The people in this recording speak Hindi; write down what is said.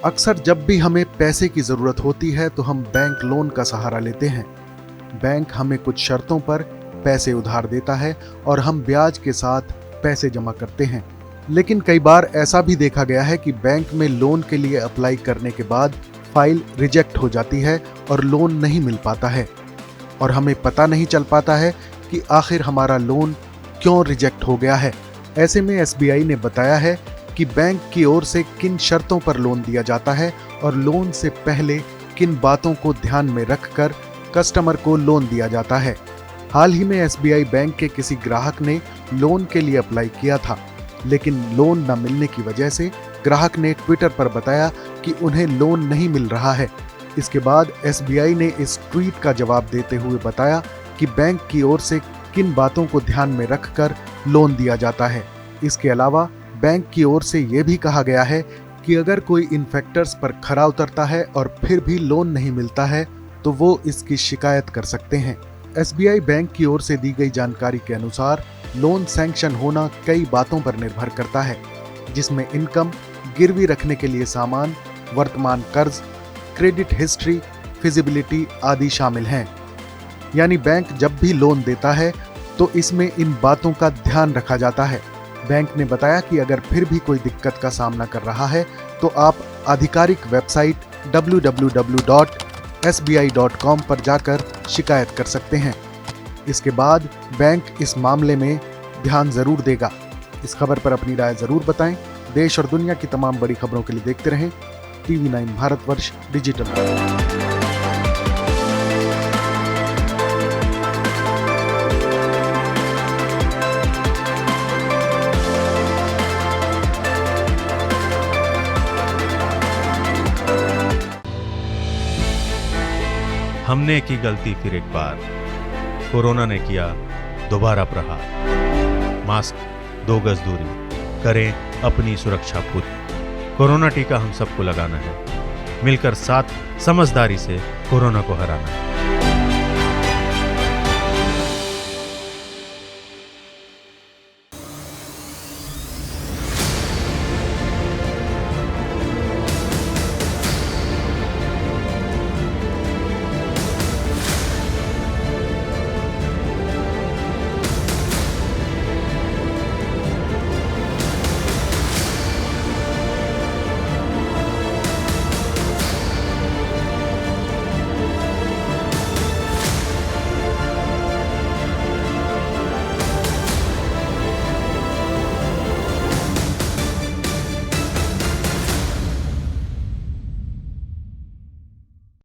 अक्सर जब भी हमें पैसे की ज़रूरत होती है तो हम बैंक लोन का सहारा लेते हैं। बैंक हमें कुछ शर्तों पर पैसे उधार देता है और हम ब्याज के साथ पैसे जमा करते हैं। लेकिन कई बार ऐसा भी देखा गया है कि बैंक में लोन के लिए अप्लाई करने के बाद फाइल रिजेक्ट हो जाती है और लोन नहीं मिल पाता है और हमें पता नहीं चल पाता है कि आखिर हमारा लोन क्यों रिजेक्ट हो गया है। ऐसे में एसबीआई ने बताया है कि बैंक की ओर से किन शर्तों पर लोन दिया जाता है और लोन से पहले किन बातों को ध्यान में रखकर कस्टमर को लोन दिया जाता है। हाल ही में एसबीआई बैंक के किसी ग्राहक ने लोन के लिए अप्लाई किया था, लेकिन लोन न मिलने की वजह से ग्राहक ने ट्विटर पर बताया कि उन्हें लोन नहीं मिल रहा है। इसके बाद एसबीआई ने इस ट्वीट का जवाब देते हुए बताया कि बैंक की ओर से किन बातों को ध्यान में रखकर लोन दिया जाता है। इसके अलावा बैंक की ओर से यह भी कहा गया है कि अगर कोई इन फैक्टर्स पर खरा उतरता है और फिर भी लोन नहीं मिलता है तो वो इसकी शिकायत कर सकते हैं। एसबीआई बैंक की ओर से दी गई जानकारी के अनुसार लोन सैंक्शन होना कई बातों पर निर्भर करता है, जिसमें इनकम, गिरवी रखने के लिए सामान, वर्तमान कर्ज, क्रेडिट हिस्ट्री, फिजिबिलिटी आदि शामिल हैं। यानी बैंक जब भी लोन देता है तो इसमें इन बातों का ध्यान रखा जाता है। बैंक ने बताया कि अगर फिर भी कोई दिक्कत का सामना कर रहा है तो आप आधिकारिक वेबसाइट www.sbi.com पर जाकर शिकायत कर सकते हैं। इसके बाद बैंक इस मामले में ध्यान जरूर देगा। इस खबर पर अपनी राय जरूर बताएं। देश और दुनिया की तमाम बड़ी खबरों के लिए देखते रहें TV9 भारतवर्ष डिजिटल। हमने की गलती फिर एक बार, कोरोना ने किया दोबारा प्रहार। मास्क, 2 गज दूरी, करें अपनी सुरक्षा खुद। कोरोना टीका हम सबको लगाना है, मिलकर साथ समझदारी से कोरोना को हराना है।